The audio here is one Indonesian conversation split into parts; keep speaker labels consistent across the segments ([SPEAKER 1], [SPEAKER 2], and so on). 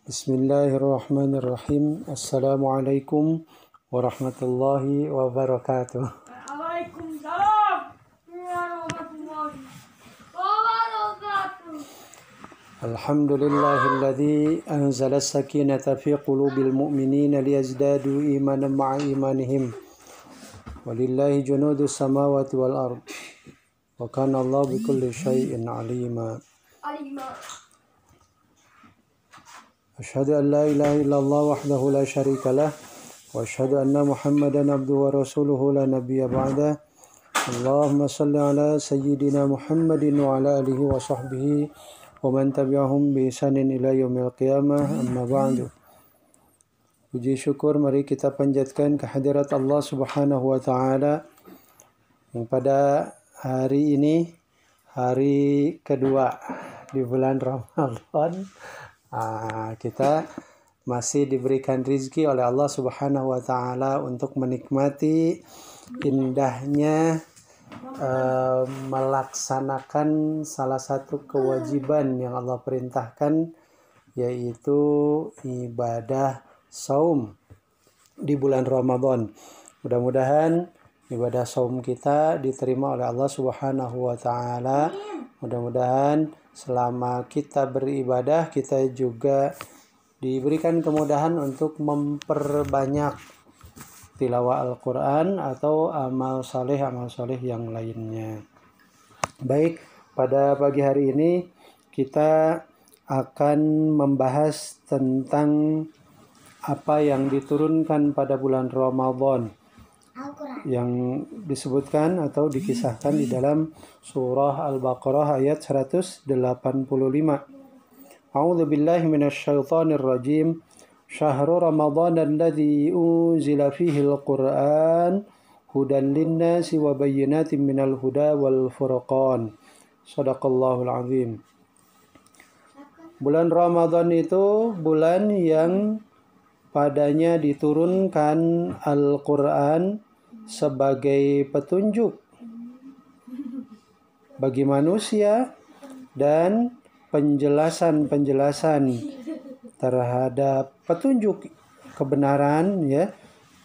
[SPEAKER 1] Bismillahirrahmanirrahim. Assalamualaikum warahmatullahi wabarakatuh.
[SPEAKER 2] Waalaikumsalam warahmatullahi wabarakatuh.
[SPEAKER 1] Alhamdulillahilladzi anzala as-sakinata fi qulubil mu'minina liyazdadu imanan ma'a imanihim. Walillahi junudus samawati wal ard. Wa kana Allah bikulli syai'in alima. Asyhadu an la ilaha illallah wahdahu la syarika lah wa asyhadu anna Muhammadan abduhu wa rasuluhu la nabiyya ba'dah. Allahumma salli ala sayyidina Muhammadin wa ala alihi wa sahbihi wa man tabi'ahum bi ihsanin ila yaumil qiyamah, amma ba'du. Puji syukur mari kita panjatkan kehadirat Allah Subhanahu wa taala yang pada hari ini hari kedua di bulan Ramadan. Kita masih diberikan rizki oleh Allah Subhanahu wa taala untuk menikmati indahnya melaksanakan salah satu kewajiban yang Allah perintahkan, yaitu ibadah saum di bulan Ramadan. Mudah-mudahan ibadah saum kita diterima oleh Allah Subhanahu wa taala. Mudah-mudahan selama kita beribadah, kita juga diberikan kemudahan untuk memperbanyak tilawah Al-Quran atau amal saleh yang lainnya. Baik, pada pagi hari ini kita akan membahas tentang apa yang diturunkan pada bulan Ramadan yang disebutkan atau dikisahkan di dalam surah Al-Baqarah ayat 185. A'udzu billahi minasyaitonir rajim. Syahrul Ramadan alladzi unzila fihi al-Qur'an hudan lin-nasi wa bayyinatin minal huda wal furqan. Shadaqallahul azim. Bulan Ramadan itu bulan yang padanya diturunkan Al-Quran sebagai petunjuk bagi manusia dan penjelasan-penjelasan terhadap petunjuk kebenaran, ya,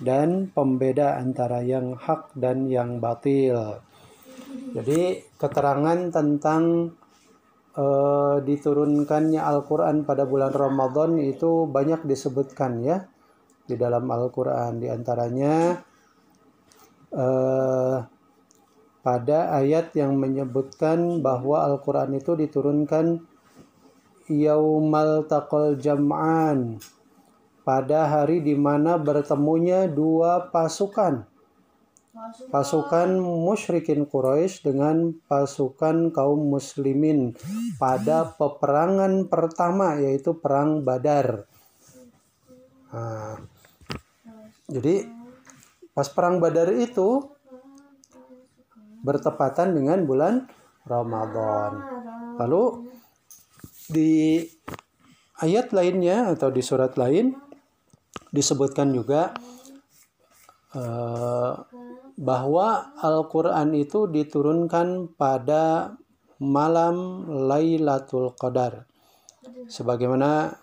[SPEAKER 1] dan pembeda antara yang hak dan yang batil. Jadi keterangan tentang diturunkannya Al-Quran pada bulan Ramadan itu banyak disebutkan, ya, di dalam Al-Quran. Di antaranya pada ayat yang menyebutkan bahwa Al-Quran itu diturunkan yaumal taqal jam'an, pada hari di mana bertemunya dua pasukan musyrikin Quraisy dengan pasukan kaum muslimin pada peperangan pertama, yaitu perang Badar. Jadi pas perang Badar itu bertepatan dengan bulan Ramadan. Lalu di ayat lainnya atau di surat lain disebutkan juga bahwa Al-Quran itu diturunkan pada malam Lailatul Qadar. Sebagaimana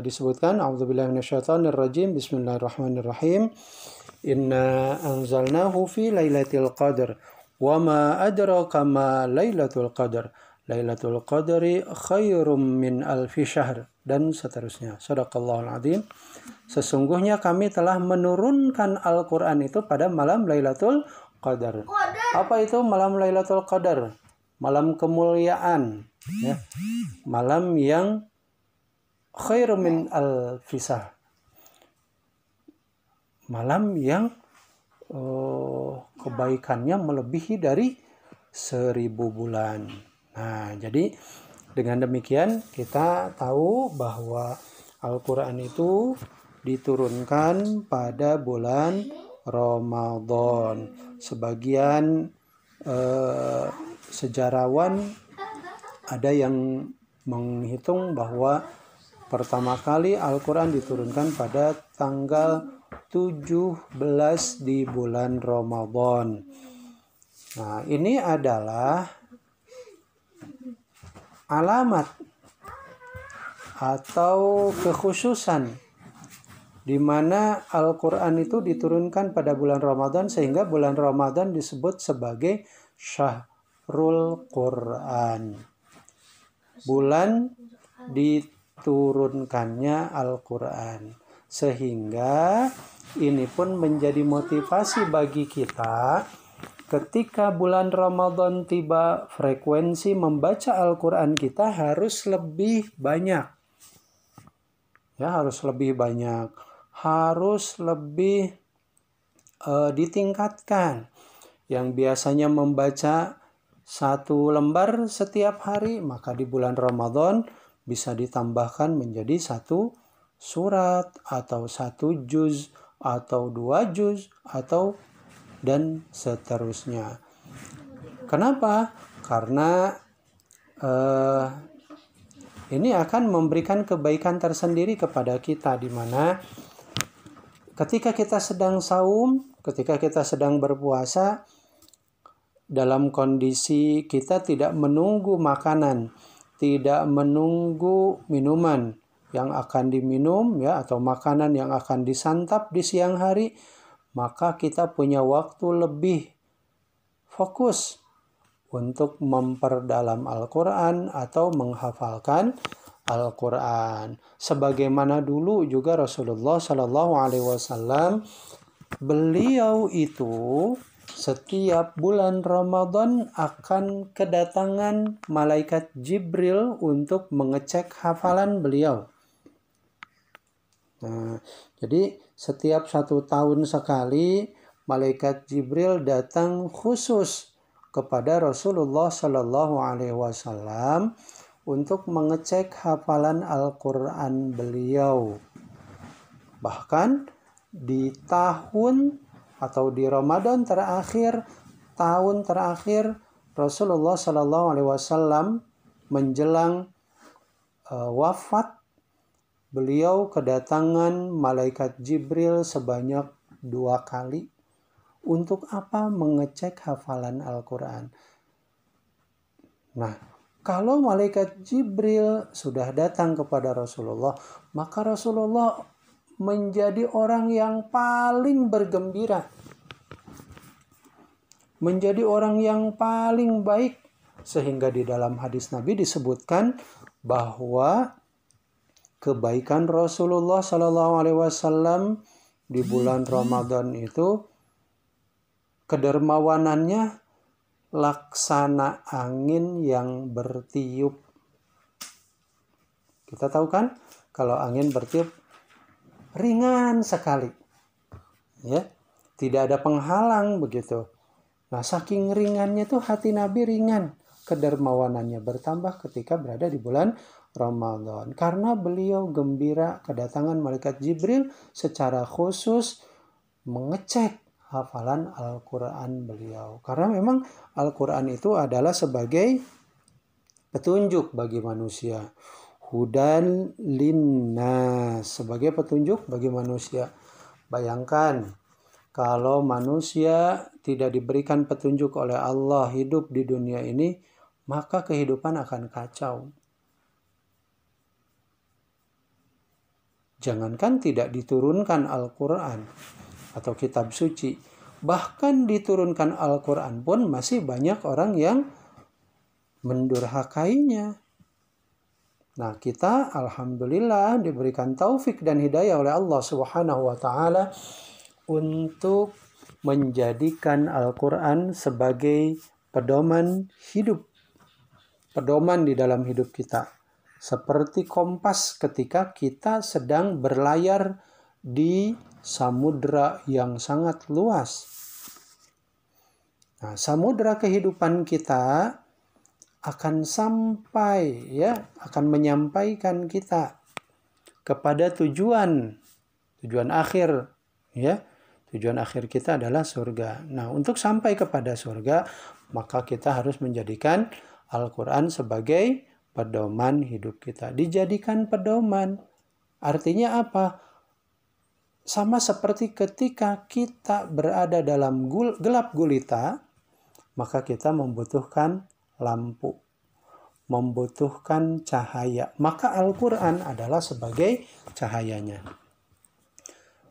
[SPEAKER 1] disebutkan, a'udzubillahi minasyaitonirrajim, bismillahirrahmanirrahim. Inna anzalnahu fi lailatul qadar wa ma adraka ma lailatul qadar. Lailatul qadri khairum min alfi syahr, dan seterusnya. Shadaqallahul azim. Sesungguhnya kami telah menurunkan Al-Quran itu pada malam Lailatul Qadar. Apa itu malam Lailatul Qadar? Malam kemuliaan, ya. Malam yang khairum min alfi syahr. Malam yang kebaikannya melebihi dari 1000 bulan. Nah, jadi dengan demikian kita tahu bahwa Al-Quran itu diturunkan pada bulan Ramadan. Sebagian sejarawan ada yang menghitung bahwa pertama kali Al-Quran diturunkan pada tanggal 17 di bulan Ramadan. Nah, ini adalah alamat atau kekhususan di mana Al-Quran itu diturunkan pada bulan Ramadan, sehingga bulan Ramadan disebut sebagai Syahrul Quran, bulan diturunkannya Al-Quran. Sehingga ini pun menjadi motivasi bagi kita ketika bulan Ramadan tiba, frekuensi membaca Al-Quran kita harus lebih banyak. Ya, harus lebih banyak. Harus lebih ditingkatkan. Yang biasanya membaca 1 lembar setiap hari, maka di bulan Ramadan bisa ditambahkan menjadi 1 surat atau 1 juz atau 2 juz atau dan seterusnya. Kenapa? Karena ini akan memberikan kebaikan tersendiri kepada kita, di mana ketika kita sedang saum, ketika kita sedang berpuasa, dalam kondisi kita tidak menunggu makanan, tidak menunggu minuman yang akan diminum ya, atau makanan yang akan disantap di siang hari, maka kita punya waktu lebih fokus untuk memperdalam Al-Quran atau menghafalkan Al-Quran. Sebagaimana dulu juga Rasulullah SAW, beliau itu setiap bulan Ramadan akan kedatangan malaikat Jibril untuk mengecek hafalan beliau. Nah, jadi setiap 1 tahun sekali malaikat Jibril datang khusus kepada Rasulullah SAW untuk mengecek hafalan Al-Quran beliau. Bahkan di tahun atau di Ramadan terakhir, tahun terakhir Rasulullah SAW menjelang wafat, beliau kedatangan malaikat Jibril sebanyak 2 kali. Untuk apa? Mengecek hafalan Al-Quran. Nah, kalau malaikat Jibril sudah datang kepada Rasulullah, maka Rasulullah menjadi orang yang paling bergembira, menjadi orang yang paling baik. Sehingga di dalam hadis Nabi disebutkan bahwa kebaikan Rasulullah SAW di bulan Ramadan itu kedermawanannya laksana angin yang bertiup. Kita tahu kan, kalau angin bertiup ringan sekali, ya, tidak ada penghalang begitu. Nah, saking ringannya tuh hati Nabi ringan, kedermawanannya bertambah ketika berada di bulan Ramadan, karena beliau gembira kedatangan malaikat Jibril secara khusus mengecek hafalan Al-Quran beliau. Karena memang Al-Quran itu adalah sebagai petunjuk bagi manusia. Hudan linnas, sebagai petunjuk bagi manusia. Bayangkan kalau manusia tidak diberikan petunjuk oleh Allah hidup di dunia ini, maka kehidupan akan kacau. Jangankan tidak diturunkan Al-Quran atau kitab suci, bahkan diturunkan Al-Quran pun masih banyak orang yang mendurhakainya. Nah, kita alhamdulillah diberikan taufik dan hidayah oleh Allah Subhanahu wa taala untuk menjadikan Al-Quran sebagai pedoman hidup, pedoman di dalam hidup kita. Seperti kompas ketika kita sedang berlayar di samudra yang sangat luas. Nah, samudra kehidupan kita akan sampai, ya, akan menyampaikan kita kepada tujuan akhir, ya. Tujuan akhir kita adalah surga. Nah, untuk sampai kepada surga, maka kita harus menjadikan Al-Quran sebagai pedoman hidup kita. Dijadikan pedoman, artinya apa? Sama seperti ketika kita berada dalam gelap gulita, maka kita membutuhkan lampu. membutuhkan cahaya. Maka Al-Quran adalah sebagai cahayanya.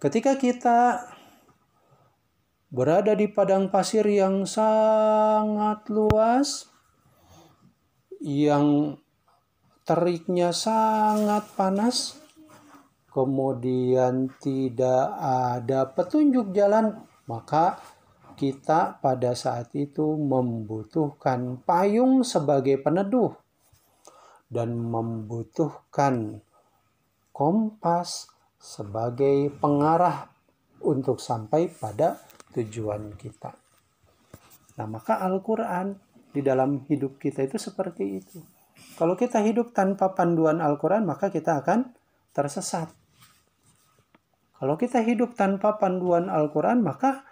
[SPEAKER 1] Ketika kita berada di padang pasir yang sangat luas, yang teriknya sangat panas, kemudian tidak ada petunjuk jalan, maka kita pada saat itu membutuhkan payung sebagai peneduh dan membutuhkan kompas sebagai pengarah untuk sampai pada tujuan kita. Nah, maka Al-Quran di dalam hidup kita itu seperti itu. Kalau kita hidup tanpa panduan Al-Quran, maka kita akan tersesat. Kalau kita hidup tanpa panduan Al-Quran, maka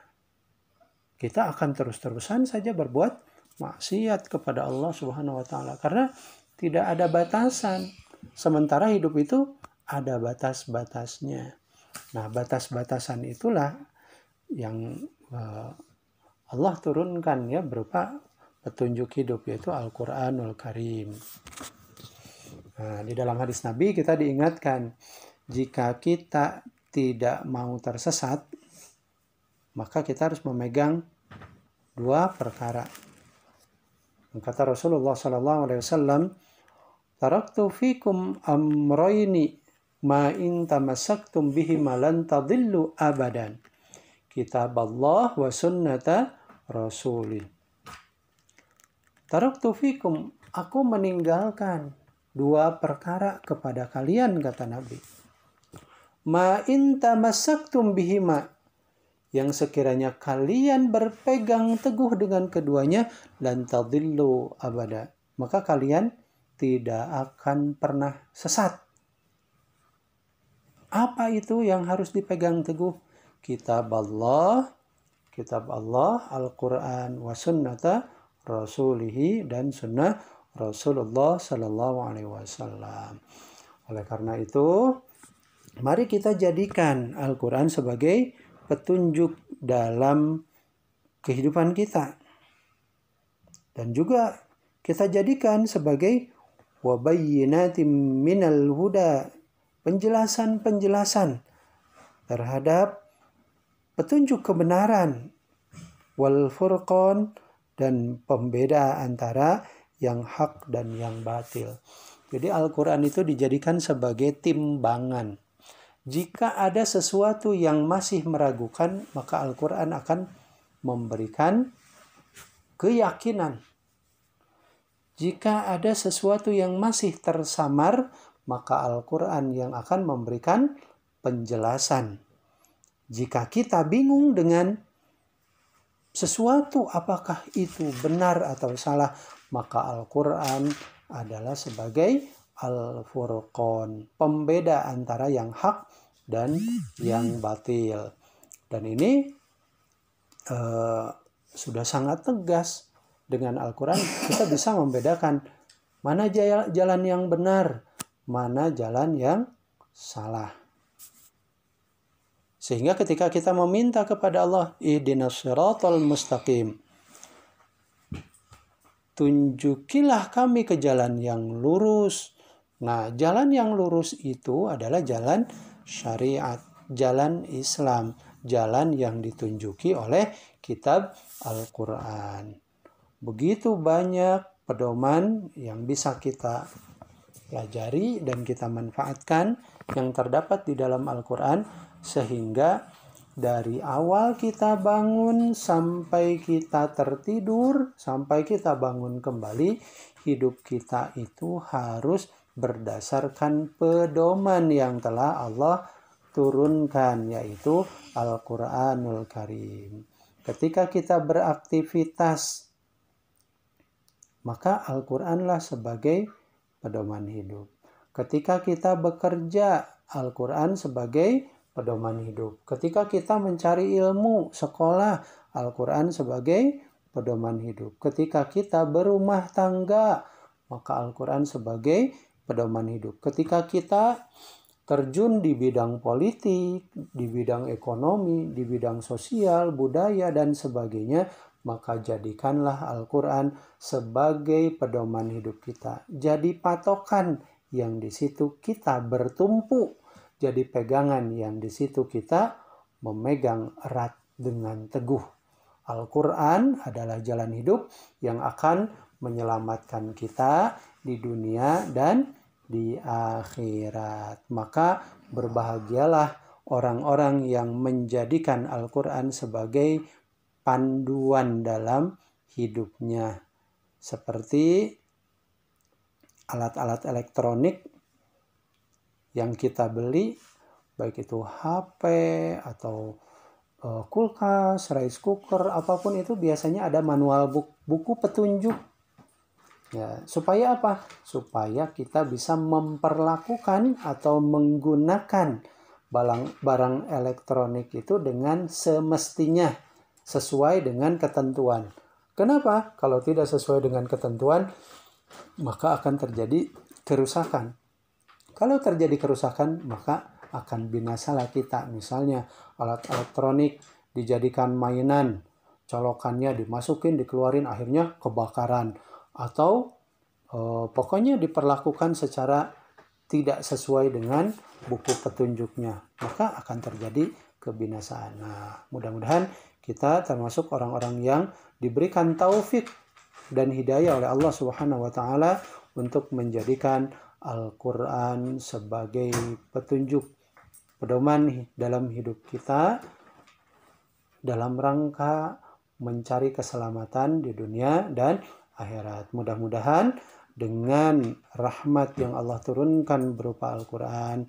[SPEAKER 1] kita akan terus-terusan saja berbuat maksiat kepada Allah Subhanahu wa Ta'ala, karena tidak ada batasan. Sementara hidup itu ada batas-batasnya. Nah, batas-batasan itulah yang Allah turunkan ya berupa petunjuk hidup, yaitu Al-Quranul Karim. Nah, di dalam hadis Nabi kita diingatkan, jika kita tidak mau tersesat, maka kita harus memegang dua perkara. Kata Rasulullah SAW, taraktu fikum amroini ma in tamassaktum bihima lan tadillu abadan, kitab Allah wa sunnata rasulih. Taraktu fikum, aku meninggalkan dua perkara kepada kalian, kata Nabi. Ma in tamassaktum bihima, yang sekiranya kalian berpegang teguh dengan keduanya, lan tadillu abada, maka kalian tidak akan pernah sesat. Apa itu yang harus dipegang teguh? Kitab Allah, Al-Quran, wa sunnata rasulihi, dan sunnah Rasulullah Sallallahu Alaihi Wasallam. Oleh karena itu, mari kita jadikan Al-Quran sebagai petunjuk dalam kehidupan kita. Dan juga kita jadikan sebagai wabayyinatim minal huda, penjelasan-penjelasan terhadap petunjuk kebenaran, wal furqan, dan pembeda antara yang hak dan yang batil. Jadi Al-Quran itu dijadikan sebagai timbangan. Jika ada sesuatu yang masih meragukan, maka Al-Quran akan memberikan keyakinan. Jika ada sesuatu yang masih tersamar, maka Al-Quran yang akan memberikan penjelasan. Jika kita bingung dengan sesuatu, apakah itu benar atau salah, maka Al-Quran adalah sebagai Al-Furqan, pembeda antara yang hak dan yang batil. Dan ini sudah sangat tegas. Dengan Al-Quran kita bisa membedakan mana jalan yang benar, mana jalan yang salah. Sehingga ketika kita meminta kepada Allah, ihdinas siratal mustaqim, tunjukilah kami ke jalan yang lurus. Nah, jalan yang lurus itu adalah jalan syariat, jalan Islam, jalan yang ditunjuki oleh kitab Al-Quran. Begitu banyak pedoman yang bisa kita pelajari dan kita manfaatkan yang terdapat di dalam Al-Quran, sehingga dari awal kita bangun sampai kita tertidur, sampai kita bangun kembali, hidup kita itu harus berdasarkan pedoman yang telah Allah turunkan, yaitu Al-Quranul Karim. Ketika kita beraktivitas, maka Al-Quranlah sebagai pedoman hidup. Ketika kita bekerja, Al-Quran sebagai pedoman hidup. Ketika kita mencari ilmu, sekolah, Al-Quran sebagai pedoman hidup. Ketika kita berumah tangga, maka Al-Quran sebagai pedoman hidup. Ketika kita terjun di bidang politik, di bidang ekonomi, di bidang sosial, budaya, dan sebagainya, maka jadikanlah Al-Quran sebagai pedoman hidup kita. Jadi patokan yang di situ kita bertumpu, jadi pegangan yang di situ kita memegang erat dengan teguh. Al-Quran adalah jalan hidup yang akan menyelamatkan kita di dunia dan di akhirat. Maka berbahagialah orang-orang yang menjadikan Al-Quran sebagai panduan dalam hidupnya. Seperti alat-alat elektronik yang kita beli, baik itu HP atau kulkas, rice cooker, apapun itu biasanya ada manual buku petunjuk. Ya, supaya apa? Supaya kita bisa memperlakukan atau menggunakan barang elektronik itu dengan semestinya, sesuai dengan ketentuan. Kenapa? Kalau tidak sesuai dengan ketentuan, maka akan terjadi kerusakan. Kalau terjadi kerusakan, maka akan binasalah kita. Misalnya alat elektronik dijadikan mainan, colokannya dimasukin, dikeluarin, akhirnya kebakaran. Atau pokoknya diperlakukan secara tidak sesuai dengan buku petunjuknya, maka akan terjadi kebinasaan. Nah, mudah-mudahan kita termasuk orang-orang yang diberikan taufik dan hidayah oleh Allah Subhanahu wa taala untuk menjadikan Al-Quran sebagai petunjuk, pedoman dalam hidup kita dalam rangka mencari keselamatan di dunia dan akhirat. Mudah-mudahan dengan rahmat yang Allah turunkan berupa Al-Quran,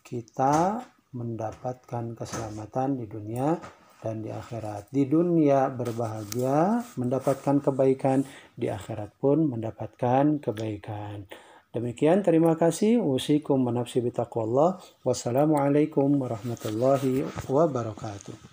[SPEAKER 1] kita mendapatkan keselamatan di dunia dan di akhirat. Di dunia berbahagia, mendapatkan kebaikan, di akhirat pun mendapatkan kebaikan. Demikian, terima kasih. Usikum wa nafsi bitaqwallah. Wassalamualaikum warahmatullahi wabarakatuh.